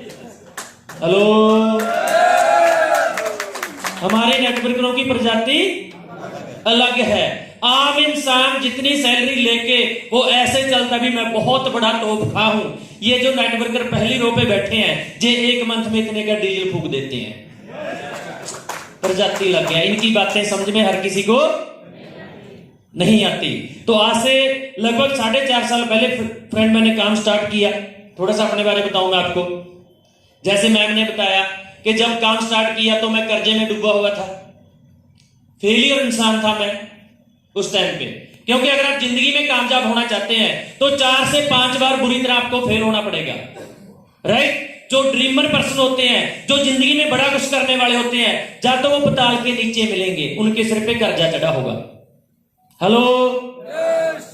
Hello, हमारे नेटवर्करों की प्रजाति अलग है। आम इंसान जितनी सैलरी लेके वो ऐसे चलता भी मैं बहुत बड़ा तोहफा हूं। ये जो नेटवर्कर पहली रो पे बैठे हैं जे एक मंथ में इतने का डीजल फूक देते हैं, प्रजाति लग गया। इनकी बातें समझ में हर किसी को नहीं आती। तो आज से लगभग 4.5 साल पहले फ्रेंड मैंने काम स्टार्ट किया। थोड़ा सा अपने बारे में बताऊंगा आपको। जैसे मैम ने बताया कि जब काम स्टार्ट किया तो मैं कर्जे में डूबा हुआ था, फेलियर इंसान था मैं उस टाइम पे। क्योंकि अगर आप जिंदगी में कामयाब होना चाहते हैं तो 4 से 5 बार बुरी तरह आपको फेल होना पड़ेगा, राइट। जो ड्रीमर पर्सन होते हैं, जो जिंदगी में बड़ा कुछ करने वाले होते हैं, या तो वो पताल के नीचे मिलेंगे, उनके सिर पे कर्जा चढ़ा होगा, हेलो,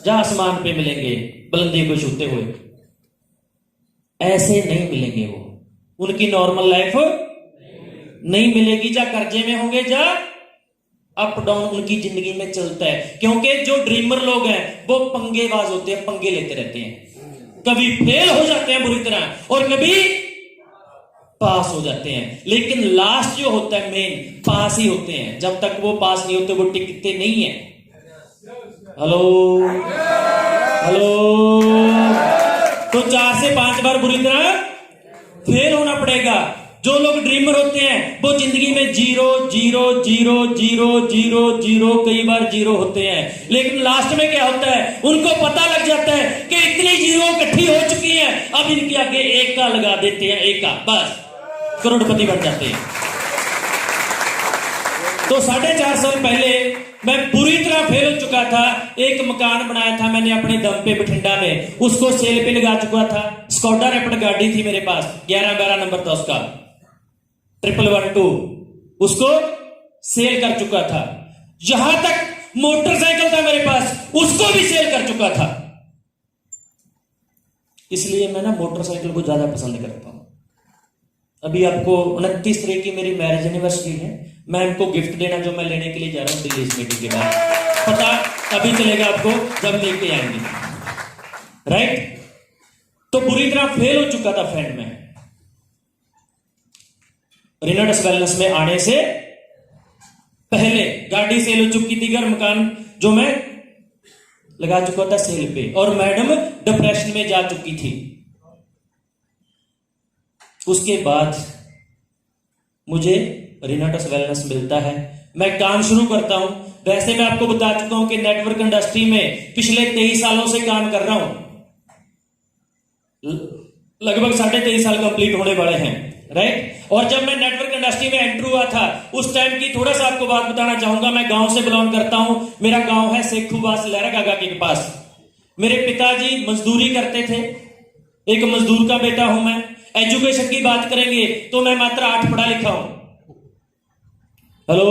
जहां आसमान पे मिलेंगे बुलंदी को छूते हुए। ऐसे नहीं मिलेंगे वो, उनकी नॉर्मल लाइफ नहीं मिलेगी। जा कर्जे में होंगे, जा अप डाउन उनकी जिंदगी में चलता है। क्योंकि जो ड्रीमर लोग हैं वो पंगेबाज होते हैं, पंगे लेते रहते हैं। कभी फेल हो जाते हैं बुरी तरह और कभी पास हो जाते हैं, लेकिन लास्ट जो होता है मेन पास ही होते हैं। जब तक वो पास नहीं होते वो टिकते नहीं है। Hello hello. तो 4 से 5 बार बुरी तरह फेल होना पड़ेगा। जो लोग ड्रीमर होते हैं वो जिंदगी में 0 0 0 0 0 0 कई बार 0 होते हैं, लेकिन लास्ट में क्या होता है, उनको पता लग जाता है कि इतनी 0 इकट्ठी हो चुकी है, अब इनके आगे 1 का लगा देते हैं, 1 का, बस करोड़पति बन जाते हैं। तो 4.5 साल पहले मैं बुरी तरह फेल हो चुका था। एक मकान बनाया था मैंने अपने दम पे बठिंडा में, उसको सेल पे लगा चुका था। स्कॉडा रैपिड गाड़ी थी मेरे पास, 11-12 नंबर था उसका, 111-2, उसको सेल कर चुका था। यहां तक मोटरसाइकिल था मेरे पास, उसको भी सेल कर चुका था। इसलिए मैं ना मोटरसाइकिल को ज्यादा पसंद करता हूं। अभी आपको 29 तारीख की मेरी मैरिज एनिवर्सरी है। मैं इनको गिफ्ट देना जो मैं लेने के लिए जा रहा हूं दिल्ली इस मीटिंग के बाद, पता अभी चलेगा आपको जब लेके आएंगे, राइट। तो बुरी तरह फेल हो चुका था फ्रेंड में। रिनाडस वेलनेस में आने से पहले गाड़ी सेल हो चुकी थी, घर मकान जो मैं लगा चुका था सेल पे, और मैडम डिप्रेशन में जा चुकी थी। उसके बाद मुझे रिनाडस वेलनेस मिलता है, मैं काम शुरू करता हूं। वैसे मैं आपको बता चुका हूं कि नेटवर्क इंडस्ट्री में पिछले 23 सालों से काम कर रहा हूं, लगभग 23.5 साल कंप्लीट होने वाले हैं, राइट। और जब मैं नेटवर्क इंडस्ट्री में एंटर हुआ था उस टाइम की थोड़ा सा आपको बात बताना चाहूंगा। मैं गांव से बिलोंग करता हूं, मेरा गांव है सेखूबास, लहरा गागा के पास। मेरे पिताजी मजदूरी करते थे, एक मजदूर का बेटा हूं मैं। एजुकेशन की बात करेंगे तो मैं मात्र 8 पढ़ा लिखा हूं, हेलो।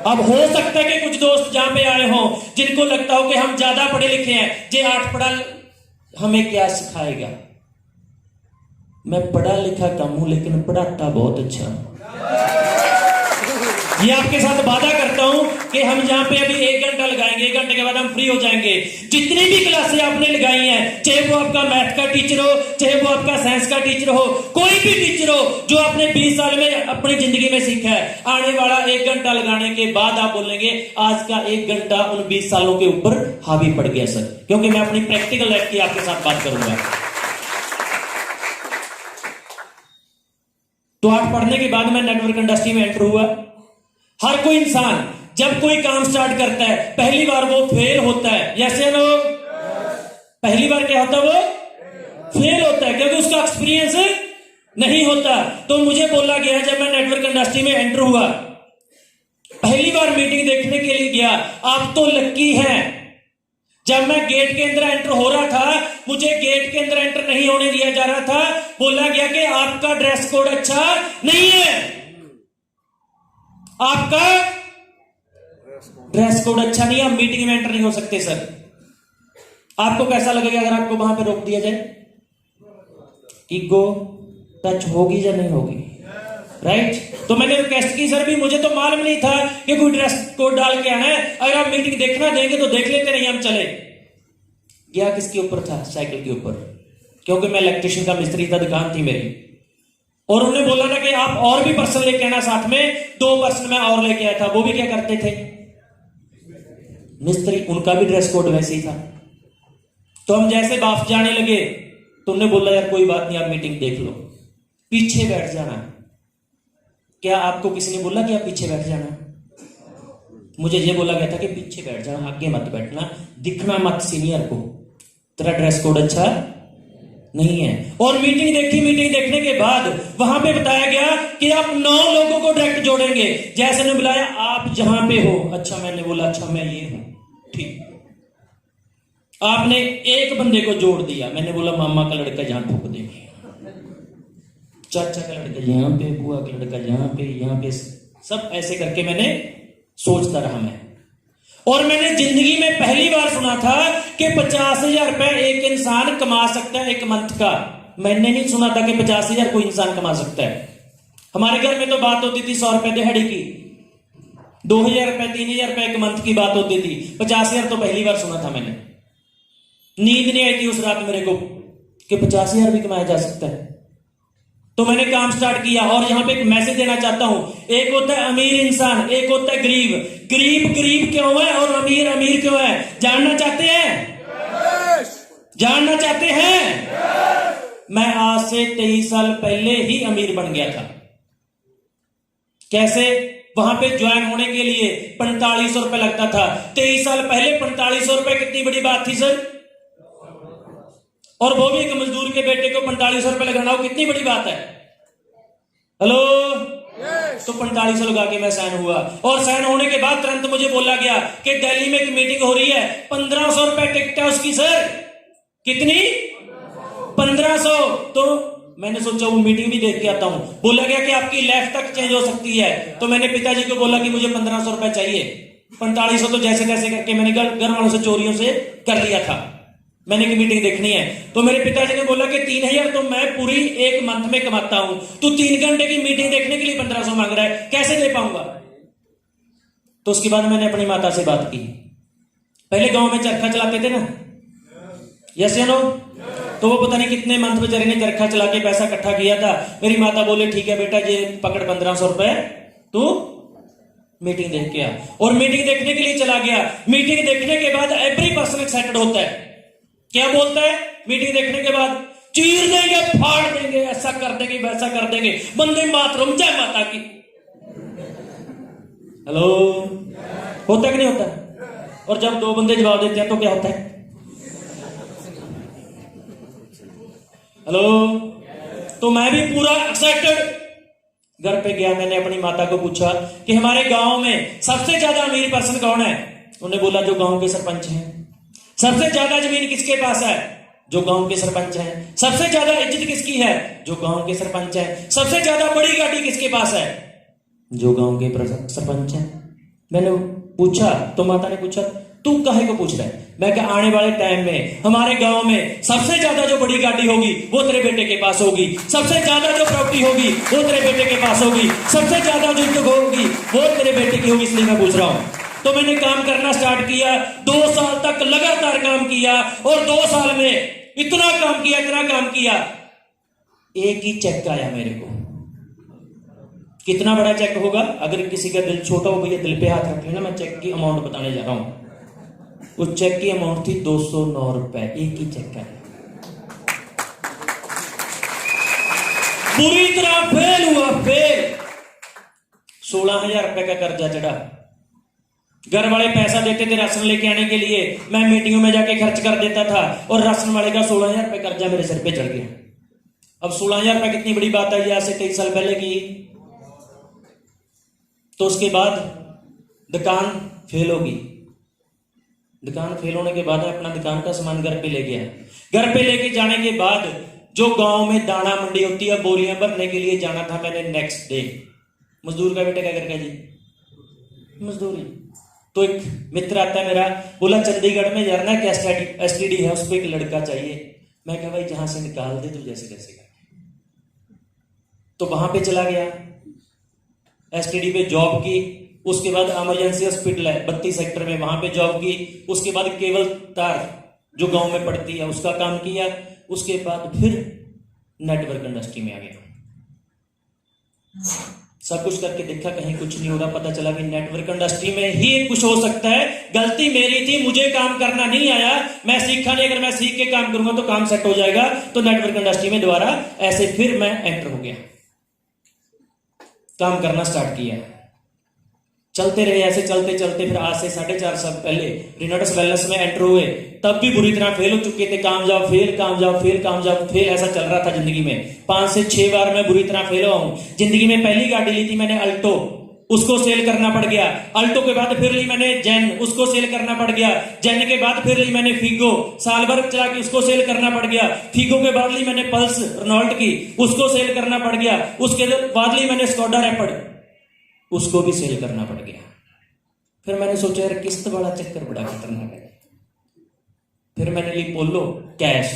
अब हो सकता है कि कुछ दोस्त जहां पे आए हों जिनको लगता हो कि हम ज्यादा पढ़े लिखे हैं, जे 8 पढ़ा हमें क्या सिखाएगा। मैं पढ़ा लिखा कम हूं लेकिन पढ़ाता बहुत अच्छा हूं। ये आपके साथ वादा करता हूं कि हम जहां पे अभी 1 घंटा लगाएंगे, 1 घंटे के बाद हम फ्री हो जाएंगे। जितनी भी क्लासें आपने लगाई हैं, चाहे वो आपका मैथ का टीचर हो, चाहे वो आपका साइंस का टीचर हो, कोई भी टीचर हो, जो आपने 20 साल में अपनी जिंदगी में सीखा है, आने वाला 1 घंटा लगाने के बाद आप बोलेंगे आज का 1 घंटा उन 20 सालों के ऊपर हावी पड़ गया सर, क्योंकि मैं अपनी प्रैक्टिकल लाइफ की आपके साथ बात करूंगा। तो 8 पढ़ने के बाद मैं नेटवर्क इंडस्ट्री में एंटर हुआ। हर कोई इंसान जब कोई काम स्टार्ट करता है पहली बार वो फेल होता है, जैसे नो पहली बार क्या होता है, वो फेल होता है क्योंकि उसका एक्सपीरियंस नहीं होता। तो मुझे बोला गया जब मैं नेटवर्क इंडस्ट्री में एंटर हुआ, पहली बार मीटिंग देखने के लिए गया, आप तो लक्की हैं। जब मैं गेट के अंदर एंटर हो रहा था, मुझे गेट के अंदर एंटर नहीं होने दिया जा रहा था। बोला गया कि आपका ड्रेस कोड अच्छा नहीं है, आपका ड्रेस कोड अच्छा नहीं है, आप मीटिंग में एंटर नहीं हो सकते सर। आपको कैसा लगेगा अगर आपको वहां पे रोक दिया जाए? ईगो टच होगी या नहीं होगी, राइट। तो मैंने रिक्वेस्ट की सर भी मुझे तो मालूम नहीं था कि कोई ड्रेस कोड डाल के आना है, अगर आप मीटिंग देखना देंगे तो देख लेते, नहीं हम चले। गया किसके ऊपर था? साइकिल के ऊपर, क्योंकि मैं इलेक्ट्रिशियन का मिस्त्री था, दुकान थी मेरी। और उन्होंने बोला था कि आप और भी पर्सन लेके आना साथ में। 2 पर्सन मैं और लेके आया था। वो भी क्या करते थे? मिस्त्री। उनका भी ड्रेस कोड वैसे ही था। तो हम जैसे वापस जाने लगे तो उन्होंने बोला यार कोई बात नहीं, आप मीटिंग देख लो, पीछे बैठ जाना। क्या आपको किसी ने बोला कि आप पीछे बैठ जाना? मुझे ये बोला गया था कि पीछे बैठ जाना, आगे मत बैठना, दिखना मत सीनियर को, तेरा ड्रेस कोड अच्छा नहीं है। और मीटिंग देखी। मीटिंग देखने के बाद वहां पे बताया गया कि आप 9 लोगों को डायरेक्ट जोड़ेंगे। जैसे ने बुलाया, आप जहां पे हो। अच्छा, मैंने बोला अच्छा मैं ये हूं, ठीक। आपने एक बंदे को जोड़ दिया। मैंने बोला मामा का लड़का जहां ठोक देंगे, चाचा का लड़का यहां पे, बुआ का लड़का यहां पे, सब ऐसे करके मैंने सोचता रहा मैं। और मैंने जिंदगी में पहली बार सुना था कि 50,000 रुपए एक इंसान कमा सकता है एक मंथ का। मैंने नहीं सुना था कि 50,000 कोई इंसान कमा सकता है। हमारे घर में तो बात होती थी 100 रुपए दिहाड़ी की, 2,000 रुपए 3,000 रुपए एक मंथ की बात होती थी। 50,000 तो पहली बार सुना था मैंने। नींद नहीं आई थी उस रात मेरे को कि 50,000 भी कमाया जा सकता है। तो मैंने काम स्टार्ट किया। और यहां पे एक मैसेज देना चाहता हूं। एक होता है अमीर इंसान, एक होता है गरीब। गरीब गरीब क्यों है और अमीर अमीर क्यों है, जानना चाहते हैं? जानना चाहते हैं? मैं आज से 23 साल पहले ही अमीर बन गया था। कैसे? वहां पे ज्वाइन होने के लिए 4500 रुपए लगता था। 23 साल पहले 4500 रुपए कितनी बड़ी बात थी सर? और वो भी एक मजदूर के बेटे को 4500 रुपए लगाना, वो कितनी बड़ी बात है? हेलो। तो 4500 लगा के मैं साइन हुआ। और साइन होने के बाद तुरंत मुझे बोला गया कि दिल्ली में एक मीटिंग हो रही है, 1500 रुपए टिकट है उसकी सर। कितनी? 1500। तो मैंने सोचा वो मीटिंग भी देख के आता हूं। बोला गया कि आपकी लाइफ तक चेंज हो सकती है। तो मैंने पिताजी को बोला कि मुझे 1500 रुपए चाहिए। 4500 तो जैसे तैसे करके मैंने घर वालों से चोरियों से कर लिया था। मैंने की मीटिंग देखनी है। तो मेरे पिताजी ने बोला कि 3,000 तो मैं पूरी एक मंथ में कमाता हूं, तू 3 घंटे की मीटिंग देखने के लिए 1500 मांग रहा है, कैसे दे पाऊंगा? तो उसके बाद मैंने अपनी माता से बात की। पहले गांव में चरखा चलाते थे ना, यस या नो? तो वो पता नहीं कितने मंथ बेचारे ने चरखा चला के पैसा इकट्ठा किया था। मेरी माता बोले ठीक है बेटा, ये पकड़ 1500 रुपए, तू मीटिंग देख के आ। और मीटिंग देखने के लिए चला गया। मीटिंग देखने के बाद एवरी पर्सन एक्साइटेड होता है। क्या बोलता है मीटिंग देखने के बाद? चीर देंगे, फाड़ देंगे, ऐसा कर देंगे, वैसा कर देंगे, वंदे मातरम, जय माता की। हेलो, होता कि नहीं होता? और जब 2 बंदे जवाब देते हैं तो क्या होता है? हेलो। तो मैं भी पूरा एक्साइटेड घर पे गया। मैंने अपनी माता को पूछा कि हमारे गांव में सबसे ज्यादा अमीर पर्सन कौन है? उन्होंने बोला जो गांव के सरपंच हैं। सबसे ज्यादा जमीन किसके पास है? जो गांव के सरपंच हैं। सबसे ज्यादा इज्जत किसकी है? जो गांव के सरपंच हैं। सबसे ज्यादा बड़ी गाड़ी किसके पास है? जो गांव के सरपंच हैं। मैंने पूछा तो माता ने पूछा तू काहे को पूछ रहा है? मैं कहा आने वाले टाइम में हमारे गांव में सबसे ज्यादा जो बड़ी गाड़ी होगी वो तेरे बेटे के पास होगी। सबसे ज्यादा जो प्रॉपर्टी होगी वो तेरे बेटे के पास होगी। सबसे ज्यादा जो इज्जत होगी वो तेरे बेटे की होगी। इसलिए मैं पूछ रहा हूं। तो मैंने काम करना स्टार्ट किया। 2 साल तक लगातार काम किया। और 2 साल में इतना काम किया, एक ही चेक आया मेरे को। कितना बड़ा चेक होगा? अगर किसी का दिल छोटा हो, भैया दिल पे हाथ रख लेना, मैं चेक की अमाउंट बताने जा रहा हूं। उस चेक की अमाउंट थी 209 रुपए। एक ही चेक आया। पूरी तरह फेल हुआ, फेल। 16,000 रुपए का कर्जा चढ़ा। घर वाले पैसा देते थे राशन लेके आने के लिए, मैं मीटिंगों में जाके खर्च कर देता था। और राशन वाले का 16,000 रुपए कर्जा मेरे सिर पे चढ़ गया। अब 16,000 रुपए कितनी बड़ी बात है, आज से 23 साल पहले की। तो उसके बाद दुकान फेल होगी। दुकान फेल होने के बाद अपना दुकान का सामान घर पे ले गया। घर पे लेके जाने के बाद जो गांव में दाना मंडी होती है, बोरियां भरने के लिए जाना था मैंने नेक्स्ट डे। मजदूर का बेटा क्या करके जी? मजदूरी। तो एक मित्र आता है मेरा, बोला चंडीगढ़ में यार ना क्या एसटीडी है, उस पर एक लड़का चाहिए। मैं कहा भाई जहां से निकाल दे तू जैसे कैसे करके। तो वहां पे चला गया, एसटीडी पे जॉब की। उसके बाद इमरजेंसी हॉस्पिटल है 32 सेक्टर में, वहां पे जॉब की। उसके बाद केबल तार जो गांव में पड़ती है, उसका काम किया। उसके बाद फिर नेटवर्क इंडस्ट्री में आ गया। 2 साल तक लगातार काम किया। 2 साल में इतना काम किया कि 2 साल में मेरे को 2 लाख रुपए का कर्जा चढ़ गया। 2 साल में 2 लाख रुपए का कर्जा चढ़ने के बाद मैंने 2 साल में 2 लाख रुपए का कर्जा चढ़ा। सब कुछ करके देखा, कहीं कुछ नहीं हो रहा। पता चला कि नेटवर्क इंडस्ट्री में ही कुछ हो सकता है। गलती मेरी थी, मुझे काम करना नहीं आया, मैं सीखा नहीं। अगर मैं सीख के काम करूंगा तो काम सेट हो जाएगा। तो नेटवर्क इंडस्ट्री में दोबारा ऐसे फिर मैं एंटर हो गया, काम करना स्टार्ट किया। चलते रहे ऐसे, चलते चलते फिर आज से 4.5 साल पहले रिनोडस वेलनेस में एंटर हुए। तब भी बुरी तरह फेल हो चुके थे, काम जाओ फेल, काम जाओ फेल, काम जाओ फेल, ऐसा चल रहा था जिंदगी में। 5 से 6 बार मैं बुरी तरह फेल हुआ हूं जिंदगी में। पहली गाड़ी ली थी मैंने अल्टो, उसको सेल करना पड़ गया। अल्टो के बाद फिर ली मैंने जेन, उसको सेल करना पड़ गया। जेन के बाद फिर ली मैंने फीगो, साल भर चला के उसको सेल करना पड़ गया। फीगो के बाद ली मैंने पल्स रेनॉल्ट की, उसको सेल करना पड़ गया। उसके बाद ली मैंने स्कोडा रैपिड, उसको भी सेल करना पड़ गया। फिर मैंने सोचा यार किस्त वाला चक्कर बड़ा खतरनाक है। फिर मैंने ली पोलो कैश,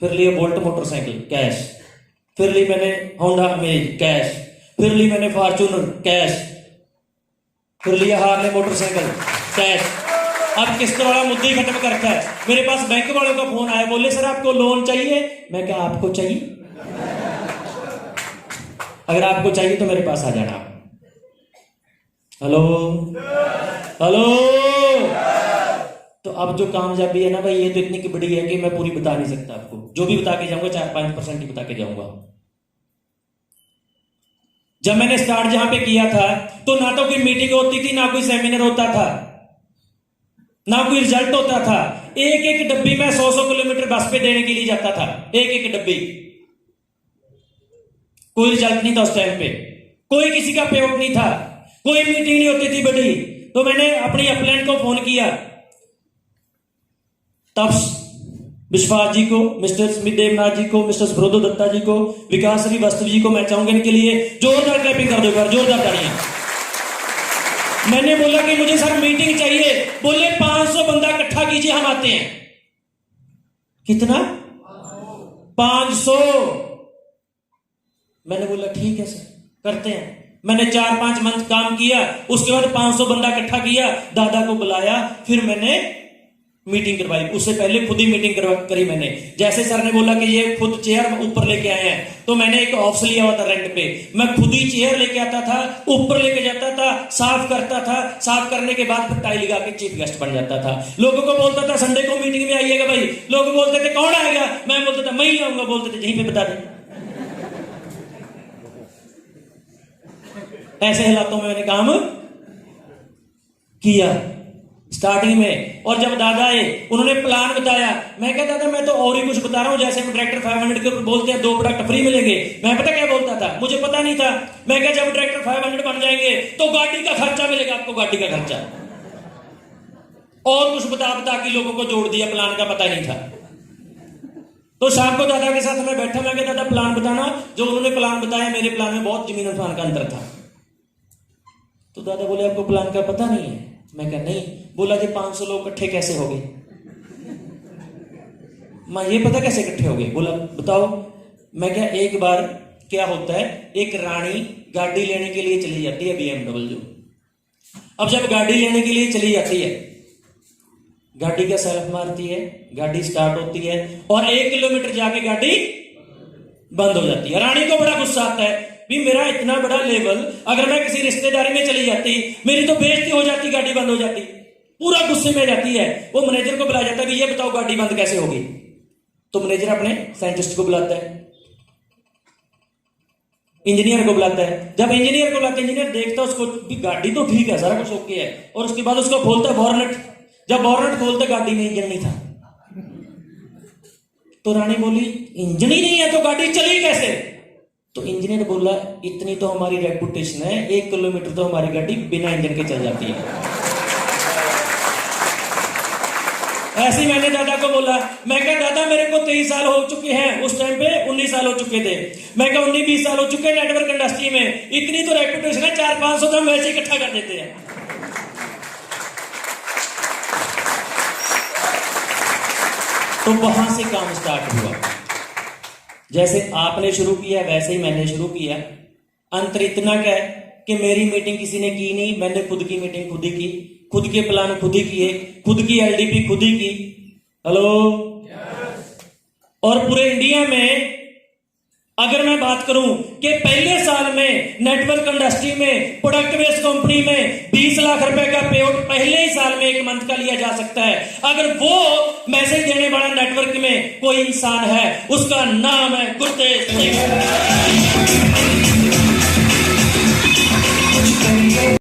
फिर लिया बोल्ट मोटरसाइकिल कैश, फिर ली मैंने होंडा अमेज कैश, फिर ली मैंने फॉर्च्यूनर कैश, फिर लिया हार्ले मोटरसाइकिल कैश। अब किस्त वाला मुद्दा ही खत्म करता है। मेरे पास बैंक वालों का फोन आया, बोले सर आपको लोन चाहिए। मैं क्या आपको चाहिए? अगर आपको चाहिए तो मेरे पास आ जाना। Hello hello. तो अब जो कामयाबी है ना भाई, ये तो इतनी की बड़ी है कि मैं पूरी बता नहीं सकता आपको। जो भी बता के जाऊंगा 4-5% ही बता के जाऊंगा। जब मैंने स्टार्ट जहां पे किया था तो ना तो कोई मीटिंग होती थी, ना कोई सेमिनार होता था, ना कोई रिजल्ट होता था। एक एक डब्बी में 100-100 किलोमीटर बस पे देने के लिए जाता था, एक एक डब्बी। कोई रिजल्ट नहीं था उस टाइम पे, कोई किसी का पे आउट नहीं था, कोई मीटिंग नहीं होती थी बड़ी। तो मैंने अपनी अपलैंड को फोन किया, तब विश्वास जी को, मिस्टर स्मित देवनाथ जी को, मिस्टर सुब्रोधो दत्ता जी को, विकास श्रीवास्तव जी को मैं चाहूंगा इनके लिए जोरदार क्लैपिंग कर दो, जोरदार तालियां। मैंने बोला कि मुझे सर मीटिंग चाहिए। बोले 500 बंदा इकट्ठा कीजिए, हम आते हैं। कितना? 500। मैंने बोला ठीक है सर, करते हैं। मैंने 4-5 मंथ काम किया, उसके बाद 500 बंदा इकट्ठा किया, दादा को बुलाया, फिर मैंने मीटिंग करवाई। उससे पहले खुद ही मीटिंग करी मैंने। जैसे सर ने बोला कि ये खुद चेयर ऊपर लेके आए हैं, तो मैंने एक ऑफिस लिया हुआ था रेंट पे। मैं खुद ही चेयर लेके आता था, ऊपर लेके जाता था, साफ करता था। साफ करने के बाद फिर टाई लगा के चीफ गेस्ट बन जाता था। लोगों को बोलता था संडे को मीटिंग में आइएगा भाई। लोग बोलते थे कौन आएगा? मैं बोलता था मैं ही आऊंगा। बोलते थे यहीं पे बता दें। ऐसे हालातों में मैंने काम किया स्टार्टिंग में। और जब दादा आए, उन्होंने प्लान बताया। मैं क्या दादा, मैं तो और ही कुछ बता रहा हूं। जैसे हम डायरेक्टर 500 के बोलते हैं 2 प्रोडक्ट फ्री मिलेंगे, मैं पता क्या बोलता था? मुझे पता नहीं था। मैं क्या, जब डायरेक्टर 500 बन जाएंगे तो गाड़ी का खर्चा मिलेगा आपको, गाड़ी का खर्चा। और कुछ बता के लोगों को जोड़ दिया, प्लान का पता नहीं था। तो शाम को दादा के साथ मैं बैठा, मैं क्या दादा प्लान बताना। जो उन्होंने प्लान बताया, मेरे प्लान में बहुत जमीन आसमान का अंतर था। तो दादा बोले आपको प्लान का पता नहीं है? मैं क्या नहीं। बोला जी 500 लोग इकट्ठे कैसे हो गए? मैं ये पता कैसे इकट्ठे हो गए? बोला बताओ। मैं क्या, एक बार क्या होता है, एक रानी गाड़ी लेने के लिए चली जाती है BMW। अब जब गाड़ी लेने के लिए चली जाती है, गाड़ी का सेल्फ मारती है, गाड़ी स्टार्ट होती है और 1 किलोमीटर जाके गाड़ी बंद हो जाती है। रानी को बड़ा गुस्सा आता है, भी मेरा इतना बड़ा लेवल, अगर मैं किसी रिश्तेदारी में चली जाती, मेरी तो बेइज्जती हो जाती, गाड़ी बंद हो जाती। पूरा गुस्से में जाती है। वो मैनेजर को बुला जाता है कि ये बताओ गाड़ी बंद कैसे होगी। तो मैनेजर अपने साइंटिस्ट को बुलाता है, इंजीनियर को बुलाता है। जब इंजीनियर को बुलाता है, इंजीनियर देखता है उसको, गाड़ी तो ठीक है, सारा कुछ ओके है। और उसके बाद उसको खोलता है बॉर्नेट। जब बॉर्नेट खोलता, गाड़ी में इंजन नहीं था। तो रानी बोली इंजन ही नहीं है तो गाड़ी चली कैसे? तो इंजीनियर बोला इतनी तो हमारी रेपुटेशन है, 1 किलोमीटर तो हमारी गाड़ी बिना इंजन के चल जाती है। ऐसे मैंने दादा को बोला। मैं क्या दादा, मेरे को 23 साल हो चुके हैं, उस टाइम पे 19 साल हो चुके थे। मैं क्या 19-20 साल हो चुके हैं नेटवर्क इंडस्ट्री में, इतनी तो रेपुटेशन है, 400-500 तो हम वैसे इकट्ठा कर देते हैं। तो वहां से काम स्टार्ट हुआ। जैसे आपने शुरू किया वैसे ही मैंने शुरू किया। अंतर इतना क्या है कि मेरी मीटिंग किसी ने की नहीं, मैंने खुद की मीटिंग खुद ही की, खुद के प्लान खुद ही किए, खुद की LDP खुद ही की। हेलो। और पूरे इंडिया में अगर मैं बात करूं कि पहले साल में नेटवर्क इंडस्ट्री में प्रोडक्ट बेस्ड कंपनी में 20 लाख रुपए का पे आउट पहले ही साल में एक मंथ का लिया जा सकता है। अगर वो मैसेज देने वाला नेटवर्क में कोई इंसान है, उसका नाम है गुरतेज सिंह।